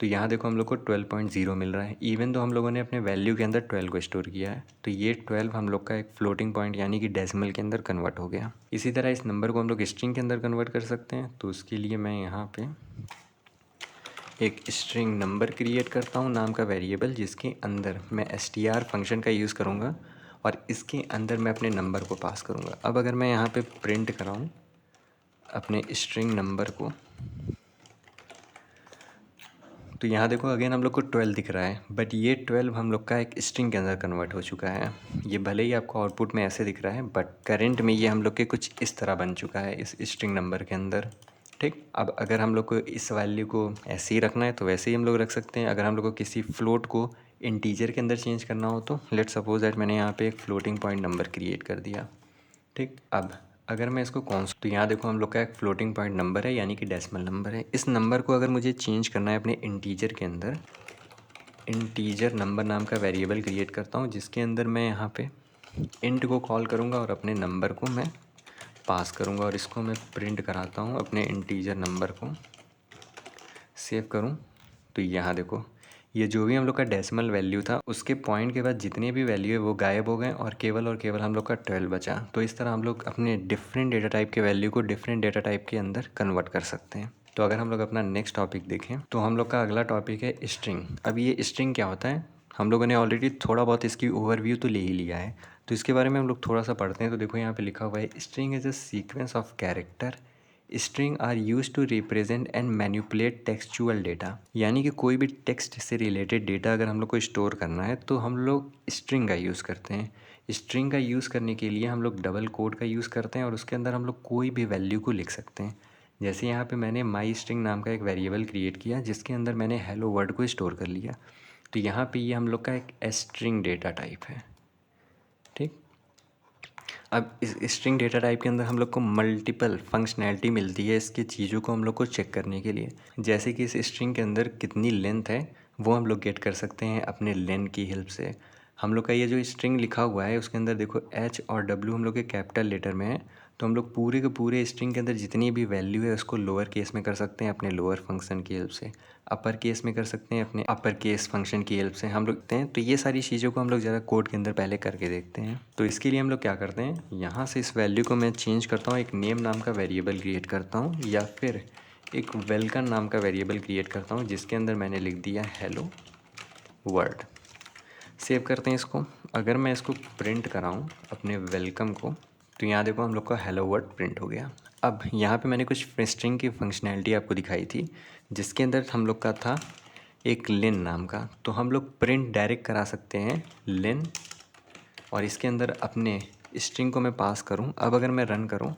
तो यहाँ देखो हम लोग को 12.0 मिल रहा है। इवन तो हम लोगों ने अपने वैल्यू के अंदर 12 को स्टोर किया है, तो ये 12 हम लोग का एक फ्लोटिंग पॉइंट यानी कि डेसिमल के अंदर कन्वर्ट हो गया। इसी तरह इस नंबर को हम लोग स्ट्रिंग के अंदर कन्वर्ट कर सकते हैं। तो उसके लिए मैं यहाँ पे एक स्ट्रिंग नंबर क्रिएट करता हूँ नाम का वेरिएबल, जिसके अंदर मैं str फंक्शन का यूज़ करूँगा और इसके अंदर मैं अपने नंबर को पास करूँगा। अब अगर मैं यहाँ पे प्रिंट कराऊँ अपने स्ट्रिंग नंबर को, तो यहाँ देखो अगेन हम लोग को 12 दिख रहा है, बट ये 12 हम लोग का एक स्ट्रिंग के अंदर कन्वर्ट हो चुका है। ये भले ही आपको आउटपुट में ऐसे दिख रहा है, बट करंट में ये हम लोग के कुछ इस तरह बन चुका है इस स्ट्रिंग नंबर के अंदर। ठीक, अब अगर हम लोग को इस वैल्यू को ऐसे ही रखना है तो वैसे ही हम लोग रख सकते हैं। अगर हम लोग को किसी फ्लोट को इंटीजर के अंदर चेंज करना हो, तो लेट्स सपोज दैट मैंने यहाँ पे एक फ्लोटिंग पॉइंट नंबर क्रिएट कर दिया। ठीक, अब अगर मैं इसको तो यहाँ देखो हम लोग का एक फ्लोटिंग पॉइंट नंबर है यानी कि डेसिमल नंबर है। इस नंबर को अगर मुझे चेंज करना है अपने इंटीजर के अंदर, इंटीजर नंबर नाम का वेरिएबल क्रिएट करता हूँ, जिसके अंदर मैं यहाँ पे इंट को कॉल करूँगा और अपने नंबर को मैं पास करूँगा और इसको मैं प्रिंट कराता हूँ अपने इंटीजर नंबर को। सेव करूँ, तो यहाँ देखो ये जो भी हम लोग का डेसिमल वैल्यू था उसके पॉइंट के बाद जितने भी वैल्यू है वो गायब हो गए और केवल हम लोग का 12 बचा। तो इस तरह हम लोग अपने डिफरेंट डेटा टाइप के वैल्यू को डिफरेंट डेटा टाइप के अंदर कन्वर्ट कर सकते हैं। तो अगर हम लोग अपना नेक्स्ट टॉपिक देखें, तो हम लोग का अगला टॉपिक है स्ट्रिंग। अब ये स्ट्रिंग क्या होता है, हम लोगों ने ऑलरेडी थोड़ा बहुत इसकी ओवरव्यू तो ले ही लिया है, तो इसके बारे में हम लोग थोड़ा सा पढ़ते हैं। तो देखो यहाँ पे लिखा हुआ है, string is a sequence of character. String are use to represent and manipulate textual data. यानी कि कोई भी टेक्स्ट से रिलेटेड डेटा अगर हम लोग को स्टोर करना है तो हम लोग स्ट्रिंग का यूज़ करते हैं। स्ट्रिंग का यूज़ करने के लिए हम लोग डबल कोड का यूज़ करते हैं और उसके अंदर हम लोग कोई भी वैल्यू को लिख सकते हैं। जैसे यहाँ पे मैंने माई स्ट्रिंग नाम का एक वेरिएबल क्रिएट किया, जिसके अंदर मैंने हेलो वर्ड को स्टोर कर लिया। तो यहाँ पे ये हम लोग का एक स्ट्रिंग डेटा टाइप है। ठीक, अब इस स्ट्रिंग डेटा टाइप के अंदर हम लोग को मल्टीपल फंक्शनैलिटी मिलती है इसकी चीज़ों को हम लोग को चेक करने के लिए। जैसे कि इस स्ट्रिंग के अंदर कितनी लेंथ है वो हम लोग गेट कर सकते हैं अपने लेन की हेल्प से। हम लोग का ये जो स्ट्रिंग लिखा हुआ है उसके अंदर देखो एच और डब्ल्यू हम लोग के कैपिटल लेटर में है, तो हम लोग पूरे के पूरे स्ट्रिंग के अंदर जितनी भी वैल्यू है उसको लोअर केस में कर सकते हैं अपने लोअर फंक्शन की हेल्प से, अपर केस में कर सकते हैं अपने अपर केस फंक्शन की हेल्प से हम लोग देखते हैं। तो ये सारी चीज़ों को हम लोग ज़रा कोड के अंदर पहले करके देखते हैं। तो इसके लिए हम लोग क्या करते हैं, यहाँ से इस वैल्यू को मैं चेंज करता हूँ, एक नेम नाम का वेरिएबल क्रिएट करता हूँ या फिर एक वेलकम नाम का वेरिएबल क्रिएट करता हूँ, जिसके अंदर मैंने लिख दिया हेलो वर्ड। सेव करते हैं इसको। अगर मैं इसको प्रिंट कराऊँ अपने वेलकम को, तो यहाँ देखो हम लोग का हेलो वर्ड प्रिंट हो गया। अब यहाँ पे मैंने कुछ स्ट्रिंग की फंक्शनैलिटी आपको दिखाई थी, जिसके अंदर हम लोग का था एक लेन नाम का, तो हम लोग प्रिंट डायरेक्ट करा सकते हैं लेन और इसके अंदर अपने स्ट्रिंग को मैं पास करूँ। अब अगर मैं रन करूँ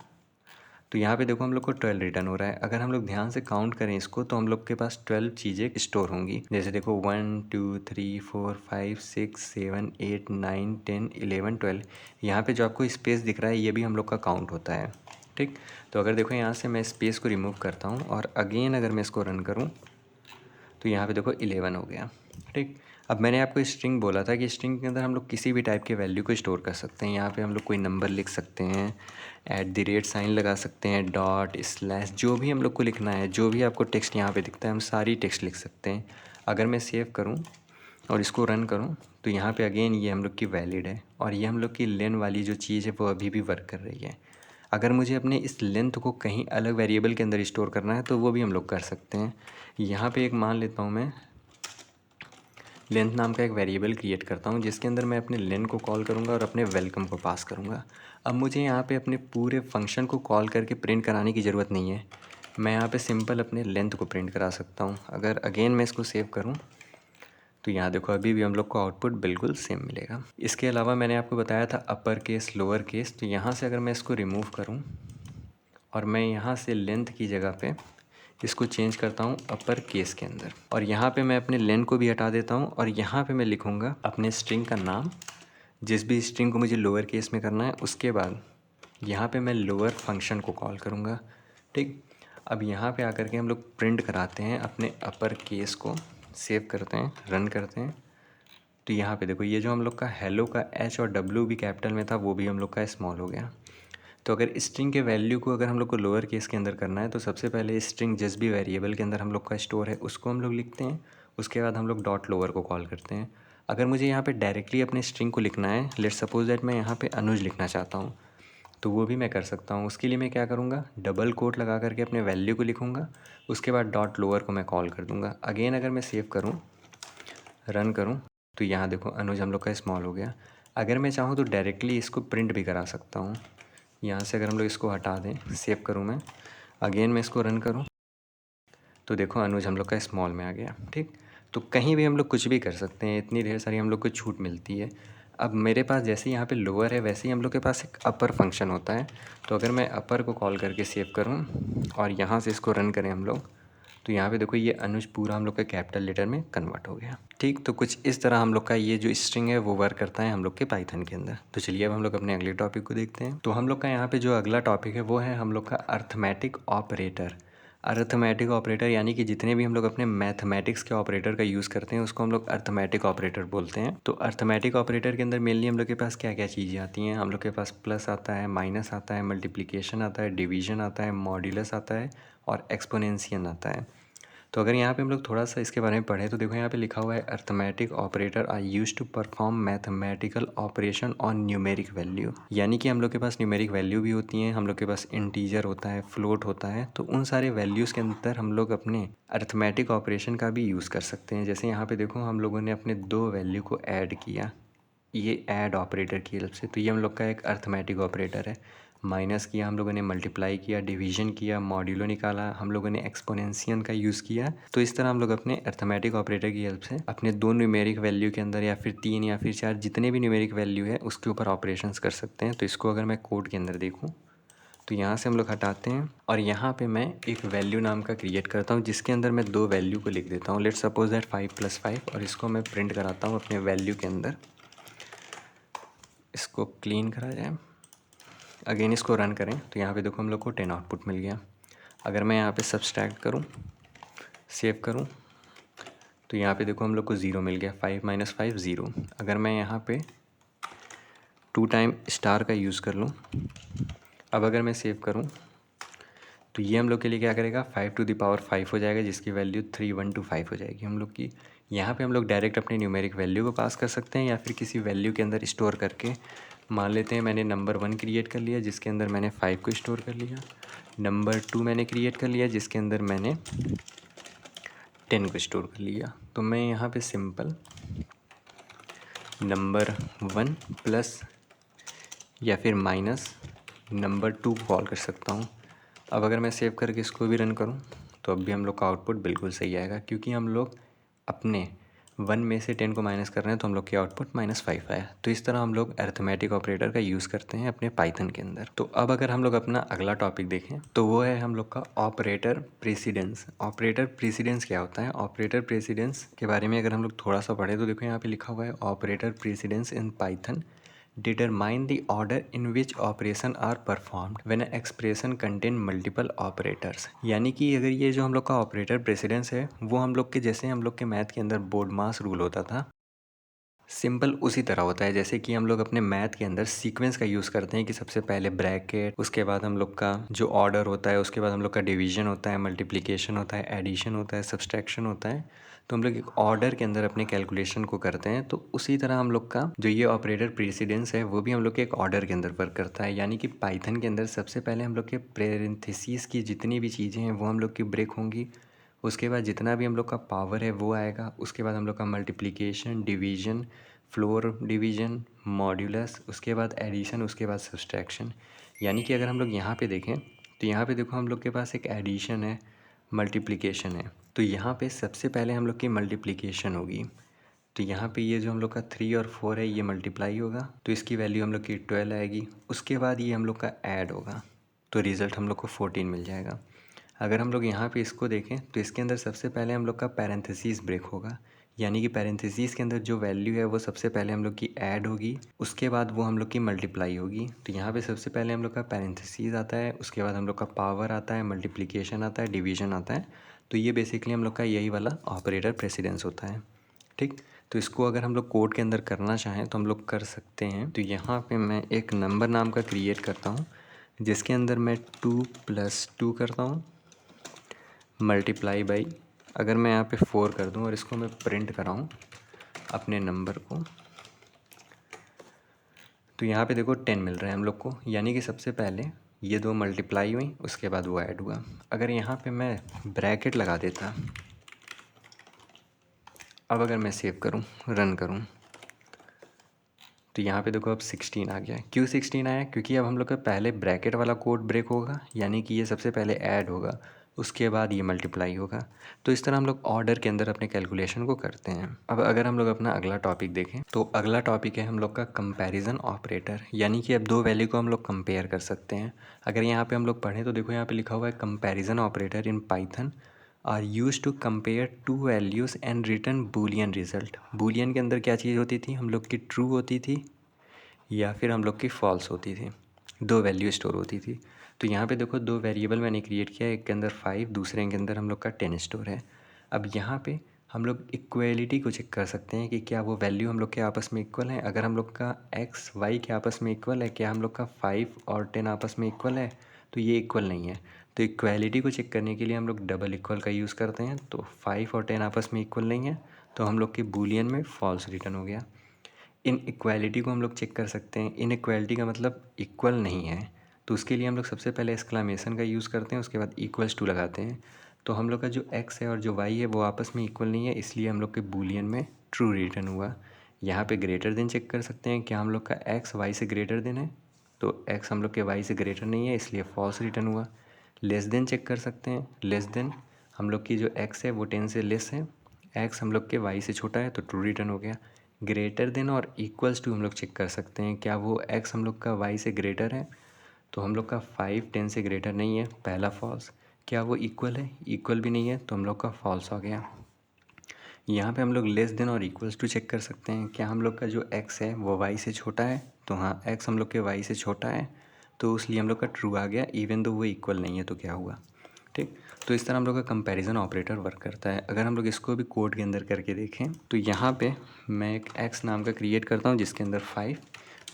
तो यहाँ पे देखो हम लोग को 12 रिटर्न हो रहा है। अगर हम लोग ध्यान से काउंट करें इसको तो हम लोग के पास 12 चीज़ें स्टोर होंगी। जैसे देखो 1 2 3 4 5 6 7 8 9 10 11 12। यहाँ पे जो आपको स्पेस दिख रहा है ये भी हम लोग का काउंट होता है। ठीक, तो अगर देखो यहाँ से मैं स्पेस को रिमूव करता हूँ और अगेन अगर मैं इसको रन करूँ तो यहाँ पे देखो 11 हो गया। ठीक, अब मैंने आपको स्ट्रिंग बोला था कि स्ट्रिंग के अंदर हम लोग किसी भी टाइप के वैल्यू को स्टोर कर सकते हैं। यहाँ पे हम लोग कोई नंबर लिख सकते हैं, @ लगा सकते हैं, डॉट स्लैश, जो भी हम लोग को लिखना है, जो भी आपको टेक्स्ट यहाँ पे दिखता है हम सारी टेक्स्ट लिख सकते हैं। अगर मैं सेव करूँ और इसको रन करूँ तो यहाँ पे अगेन ये हम लोग की वैलिड है और ये हम लोग की लेन वाली जो चीज़ है वो अभी भी वर्क कर रही है। अगर मुझे अपने इस लेंथ को कहीं अलग वेरिएबल के अंदर स्टोर करना है तो वो भी हम लोग कर सकते हैं। यहाँ पे एक मान लेता हूँ मैं लेंथ नाम का एक वेरिएबल क्रिएट करता हूँ जिसके अंदर मैं अपने लेन को कॉल करूँगा और अपने वेलकम को पास करूँगा। अब मुझे यहाँ पे अपने पूरे फंक्शन को कॉल करके प्रिंट कराने की ज़रूरत नहीं है। मैं यहाँ पे सिंपल अपने लेंथ को प्रिंट करा सकता हूँ। अगर अगेन मैं इसको सेव करूँ तो यहाँ देखो अभी भी हम लोग को आउटपुट बिल्कुल सेम मिलेगा। इसके अलावा मैंने आपको बताया था अपर केस लोअर केस, तो यहाँ से अगर मैं इसको रिमूव करूँ और मैं यहाँ से लेंथ की जगह पे इसको चेंज करता हूँ अपर केस के अंदर और यहाँ पे मैं अपने लेन को भी हटा देता हूँ और यहाँ पे मैं लिखूँगा अपने स्ट्रिंग का नाम, जिस भी स्ट्रिंग को मुझे लोअर केस में करना है। उसके बाद यहाँ पे मैं लोअर फंक्शन को कॉल करूँगा। ठीक, अब यहाँ पे आकर के हम लोग प्रिंट कराते हैं अपने अपर केस को, सेव करते हैं, रन करते हैं। तो यहाँ पे देखो ये जो हम लोग का हेलो का एच और डब्ल्यू भी कैपिटल में था वो भी हम लोग का स्मॉल हो गया। तो अगर स्ट्रिंग के वैल्यू को अगर हम लोग को लोअर केस के अंदर करना है तो सबसे पहले स्ट्रिंग जिस भी वेरिएबल के अंदर हम लोग का स्टोर है उसको हम लोग लिखते हैं। उसके बाद हम लोग डॉट लोअर को कॉल करते हैं। अगर मुझे यहाँ पे डायरेक्टली अपने स्ट्रिंग को लिखना है, लेट्स सपोज दैट मैं यहाँ पे अनुज लिखना चाहता हूँ, तो वो भी मैं कर सकता हूँ। उसके लिए मैं क्या करूँगा, डबल कोट लगा करके अपने वैल्यू को लिखूँगा, उसके बाद डॉट लोअर को मैं कॉल कर दूँगा। अगेन अगर मैं सेव करूँ, रन करूँ तो यहाँ देखो अनुज हम लोग का स्मॉल हो गया। अगर मैं चाहूँ तो डायरेक्टली इसको प्रिंट भी करा सकता हूँ। यहाँ से अगर हम लोग इसको हटा दें, सेव करूँ मैं, अगेन मैं इसको रन करूँ तो देखो अनुज हम लोग का स्मॉल में आ गया। ठीक, तो कहीं भी हम लोग कुछ भी कर सकते हैं, इतनी ढेर सारी हम लोग को छूट मिलती है। अब मेरे पास जैसे यहाँ पे लोअर है वैसे ही हम लोग के पास एक अपर फंक्शन होता है। तो अगर मैं अपर को कॉल करके सेव करूँ और यहाँ से इसको रन करें हम लोग, तो यहाँ पे देखो ये अनुज पूरा हम लोग का कैपिटल लेटर में कन्वर्ट हो गया। ठीक, तो कुछ इस तरह हम लोग का ये जो स्ट्रिंग है वो वर्क करता है हम लोग के पाइथन के अंदर। तो चलिए अब हम लोग अपने अगले टॉपिक को देखते हैं। तो हम लोग का यहाँ पे जो अगला टॉपिक है वो है हम लोग का अर्थमेटिक ऑपरेटर। अर्थमेटिक ऑपरेटर यानी कि जितने भी हम लोग अपने मैथमेटिक्स के ऑपरेटर का यूज़ करते हैं उसको हम लोग अर्थमेटिक ऑपरेटर बोलते हैं। तो अर्थमेटिक ऑपरेटर के अंदर मेनली हम लोग के पास क्या क्या चीज़ें आती हैं, हम लोग के पास प्लस आता है, माइनस आता है, मल्टीप्लिकेशन आता है, डिवीजन आता है, मॉड्यूलस आता है और एक्सपोनेंशियन आता है। तो अगर यहाँ पे हम लोग थोड़ा सा इसके बारे में पढ़ें तो देखो यहाँ पे लिखा हुआ है arithmetic operator are used to perform mathematical operation on numeric value. यानी कि हम लोग के पास न्यूमेरिक वैल्यू भी होती हैं, हम लोग के पास इंटीजर होता है, फ्लोट होता है, तो उन सारे वैल्यूज़ के अंदर हम लोग अपने अर्थमेटिक ऑपरेशन का भी यूज़ कर सकते हैं। जैसे यहाँ पे देखो हम लोगों ने अपने दो वैल्यू को ऐड किया, ये ऐड ऑपरेटर की हेल्प से, तो ये हम लोग का एक अर्थमेटिक ऑपरेटर है। माइनस किया हम लोगों ने, मल्टीप्लाई किया, डिवीजन किया, मॉड्यूलो निकाला, हम लोगों ने एक्सपोनेंशियन का यूज़ किया। तो इस तरह हम लोग अपने अर्थमेटिक ऑपरेटर की हेल्प से अपने दो न्यूमेरिक वैल्यू के अंदर या फिर 3 या फिर 4 जितने भी न्यूमेरिक वैल्यू है उसके ऊपर ऑपरेशंस कर सकते हैं। तो इसको अगर मैं कोड के अंदर देखूँ तो यहाँ से हम लोग हटाते हैं और यहाँ पे मैं एक वैल्यू नाम का क्रिएट करता हूँ जिसके अंदर मैं दो वैल्यू को लिख देता हूँ। लेट्स सपोज दैट 5 + 5 और इसको मैं प्रिंट कराता हूँ अपने वैल्यू के अंदर। इसको क्लीन करा जाए, अगेन इसको रन करें तो यहाँ पे देखो हम लोग को 10 आउटपुट मिल गया। अगर मैं यहाँ पे सब्सट्रैक्ट करूँ, सेव करूँ तो यहाँ पे देखो हम लोग को 0 मिल गया। 5 - 5 0। अगर मैं यहाँ पे 2 टाइम स्टार का यूज़ कर लूँ, अब अगर मैं सेव करूँ तो ये हम लोग के लिए क्या करेगा, 5 to the power 5 हो जाएगा जिसकी वैल्यू 3125 हो जाएगी हम लोग की। यहाँ पे हम लोग डायरेक्ट अपनी न्यूमेरिक वैल्यू को पास कर सकते हैं या फिर किसी वैल्यू के अंदर स्टोर करके, मान लेते हैं मैंने नंबर 1 क्रिएट कर लिया जिसके अंदर मैंने 5 को स्टोर कर लिया, नंबर 2 मैंने क्रिएट कर लिया जिसके अंदर मैंने 10 को स्टोर कर लिया। तो मैं यहाँ पे सिंपल नंबर 1 प्लस या फिर माइनस नंबर 2 को कॉल कर सकता हूँ। अब अगर मैं सेव करके इसको भी रन करूँ तो अब भी हम लोग का आउटपुट बिल्कुल सही आएगा क्योंकि हम लोग अपने 1 में से 10 को माइनस कर रहे हैं तो हम लोग की आउटपुट -5 आया। तो इस तरह हम लोग अर्थमेटिक ऑपरेटर का यूज़ करते हैं अपने पाइथन के अंदर। तो अब अगर हम लोग अपना अगला टॉपिक देखें तो वो है हम लोग का ऑपरेटर प्रेसिडेंस। ऑपरेटर प्रेसिडेंस क्या होता है, ऑपरेटर प्रेसिडेंस के बारे में अगर हम लोग थोड़ा सा पढ़ें तो देखो यहाँ पे लिखा हुआ है operator precedence in Python determine the order in which operation are performed when an expression contain multiple operators। यानी कि अगर ये जो हम लोग का ऑपरेटर प्रेसिडेंस है वो हम लोग के जैसे हम लोग के मैथ के अंदर बोर्ड मास रूल होता था, सिंपल उसी तरह होता है जैसे कि हम लोग अपने मैथ के अंदर सीक्वेंस का यूज़ करते हैं कि सबसे पहले ब्रैकेट, उसके बाद हम लोग का जो ऑर्डर होता है, उसके बाद हम लोग का डिवीजन होता है, मल्टीप्लिकेशन होता है, एडिशन होता है, सब्सट्रैक्शन होता है। तो हम लोग एक ऑर्डर के अंदर अपने कैलकुलेशन को करते हैं। तो उसी तरह हम लोग का जो ये ऑपरेटर प्रेसिडेंस है वो भी हम लोग के एक ऑर्डर के अंदर वर्क करता है। यानी कि पाइथन के अंदर सबसे पहले हम लोग के पेरेंथेसिस की जितनी भी चीज़ें हैं वो हम लोग की ब्रेक होंगी। उसके बाद जितना भी हम लोग का पावर है वो आएगा। उसके बाद हम लोग का multiplication, division, floor division, modulus, उसके बाद एडिशन, उसके बाद सब्सट्रैक्शन। यानी कि अगर हम लोग यहाँ पे देखें तो यहाँ पे देखो हम लोग के पास एक एडिशन है, मल्टीप्लिकेशन है। तो यहाँ पे सबसे पहले हम लोग की मल्टीप्लिकेशन होगी। तो यहाँ पे ये जो हम लोग का 3 और 4 है ये मल्टीप्लाई होगा, तो इसकी वैल्यू हम लोग की 12 आएगी। उसके बाद ये हम लोग का ऐड होगा, तो रिज़ल्ट हम लोग को 14 मिल जाएगा। अगर हम लोग यहाँ पे इसको देखें तो इसके अंदर सबसे पहले हम लोग का पैरेंथेसिस ब्रेक होगा। यानी कि पैरेंथेसिस के अंदर जो वैल्यू है वो सबसे पहले हम लोग की ऐड होगी, उसके बाद वो हम लोग की मल्टीप्लाई होगी। तो यहाँ पे सबसे पहले हम लोग का पैरेंथेसिस आता है, उसके बाद हम लोग का पावर आता है, मल्टीप्लिकेशन आता है, डिवीजन आता है। तो ये बेसिकली हम लोग का यही वाला ऑपरेटर प्रेसिडेंस होता है। ठीक, तो इसको अगर हम लोग कोड के अंदर करना चाहें तो हम लोग कर सकते हैं। तो यहाँ पे मैं एक नंबर नाम का क्रिएट करता हूँ जिसके अंदर मैं 2 + 2 करता हूँ, मल्टीप्लाई बाई, अगर मैं यहाँ पे 4 कर दूँ और इसको मैं प्रिंट कराऊँ अपने नंबर को, तो यहाँ पे देखो 10 मिल रहा है हम लोग को। यानी कि सबसे पहले ये दो मल्टीप्लाई हुई, उसके बाद वो ऐड हुआ। अगर यहाँ पे मैं ब्रैकेट लगा देता, अब अगर मैं सेव करूँ, रन करूँ, तो यहाँ पे देखो अब 16 आ गया है। क्यों 16 आया? क्योंकि अब हम लोग का पहले ब्रैकेट वाला कोड ब्रेक होगा, यानी कि ये सबसे पहले ऐड होगा, उसके बाद ये मल्टीप्लाई होगा। तो इस तरह हम लोग ऑर्डर के अंदर अपने कैलकुलेशन को करते हैं। अब अगर हम लोग अपना अगला टॉपिक देखें तो अगला टॉपिक है हम लोग का कंपैरिजन ऑपरेटर। यानी कि अब दो वैल्यू को हम लोग कंपेयर कर सकते हैं। अगर यहाँ पे हम लोग पढ़ें तो देखो यहाँ पे लिखा हुआ है comparison operator in Python are use to compare two values and return Boolean result. Boolean के अंदर क्या चीज़ होती थी? हम लोग की ट्रू होती थी या फिर हम लोग की फॉल्स होती थी, दो वैल्यू स्टोर होती थी। तो यहाँ पे देखो दो वेरिएबल मैंने क्रिएट किया, एक के अंदर 5, दूसरे के अंदर हम लोग का 10 स्टोर है। अब यहाँ पे हम लोग इक्वलिटी को चेक कर सकते हैं कि क्या वो वैल्यू हम लोग के आपस में इक्वल है। अगर हम लोग का x y के आपस में इक्वल है, क्या हम लोग का 5 और 10 आपस में इक्वल है? तो ये इक्वल नहीं है। तो इक्वलिटी को चेक करने के लिए हम लोग डबल इक्वल का यूज़ करते हैं। तो 5 और 10 आपस में इक्वल नहीं है, तो हम लोग के बूलियन में फॉल्स रिटर्न हो गया। इन इक्वालिटी को हम लोग चेक कर सकते हैं। इन इक्वालिटी का मतलब इक्वल नहीं है, तो उसके लिए हम लोग सबसे पहले एक्सक्लामेशन का यूज़ करते हैं, उसके बाद इक्वल्स टू लगाते हैं। तो हम लोग का जो x है और जो y है वो आपस में इक्वल नहीं है, इसलिए हम लोग के बूलियन में ट्रू रिटर्न हुआ। यहाँ पे ग्रेटर देन चेक कर सकते हैं, क्या हम लोग का x y से ग्रेटर देन है? तो x हम लोग के y से ग्रेटर नहीं है, इसलिए फॉल्स रिटर्न हुआ। लेस देन चेक कर सकते हैं, लेस देन हम लोग की जो x है वो 10 से लेस है, x हम लोग के y से छोटा है, तो ट्रू रिटर्न हो गया। ग्रेटर देन और इक्वल्स टू हम लोग चेक कर सकते हैं, क्या वो x हम लोग का y से ग्रेटर है? तो हम लोग का 5 10 से ग्रेटर नहीं है, पहला फॉल्स। क्या वो इक्वल है? इक्वल भी नहीं है, तो हम लोग का फॉल्स हो गया। यहाँ पे हम लोग लेस देन और इक्वल्स टू चेक कर सकते हैं, क्या हम लोग का जो x है वो y से छोटा है? तो हाँ, x हम लोग के y से छोटा है, तो इसलिए हम लोग का ट्रू आ गया। इवन दो वो इक्वल नहीं है तो क्या हुआ? ठीक, तो इस तरह हम लोग का कंपैरिजन ऑपरेटर वर्क करता है। अगर हम लोग इसको भी कोड के अंदर करके देखें तो यहाँ पे मैं एक x नाम का क्रिएट करता हूँ जिसके अंदर 5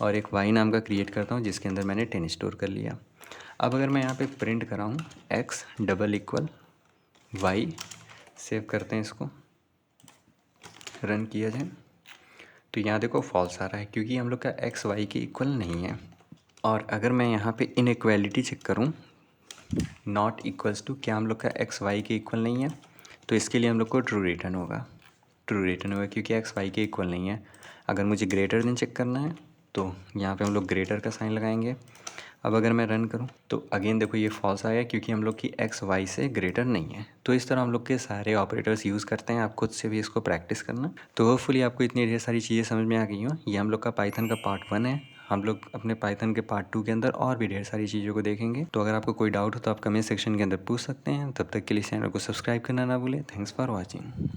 और एक y नाम का क्रिएट करता हूँ जिसके अंदर मैंने 10 स्टोर कर लिया। अब अगर मैं यहाँ पे प्रिंट कराऊँ x double equal y, save करते हैं, इसको रन किया जाए, तो यहाँ देखो फॉल्स आ रहा है क्योंकि हम लोग का x y के इक्वल नहीं है। और अगर मैं यहाँ पे इनइक्वालिटी चेक करूँ, नॉट इक्वल्स टू, क्या हम लोग का एक्स वाई के इक्वल नहीं है? तो इसके लिए हम लोग को ट्रू रिटर्न होगा। ट्रू रिटर्न होगा क्योंकि एक्स वाई के इक्वल नहीं है। अगर मुझे ग्रेटर देन चेक करना है तो यहाँ पे हम लोग ग्रेटर का साइन लगाएंगे। अब अगर मैं रन करूँ तो अगेन देखो ये फॉल्स आया क्योंकि हम लोग की एक्स वाई से ग्रेटर नहीं है। तो इस तरह हम लोग के सारे ऑपरेटर्स यूज़ करते हैं। आप खुद से भी इसको प्रैक्टिस करना। तो होपफुली आपको इतनी ढेर सारी चीज़ें समझ में आ गई हों। ये हम लोग का पाइथन का पार्ट 1 है। हम लोग अपने पाइथन के पार्ट 2 के अंदर और भी ढेर सारी चीज़ों को देखेंगे। तो अगर आपको कोई डाउट हो तो आप कमेंट सेक्शन के अंदर पूछ सकते हैं। तब तक के लिए चैनल को सब्सक्राइब करना ना भूलें। Thanks for watching.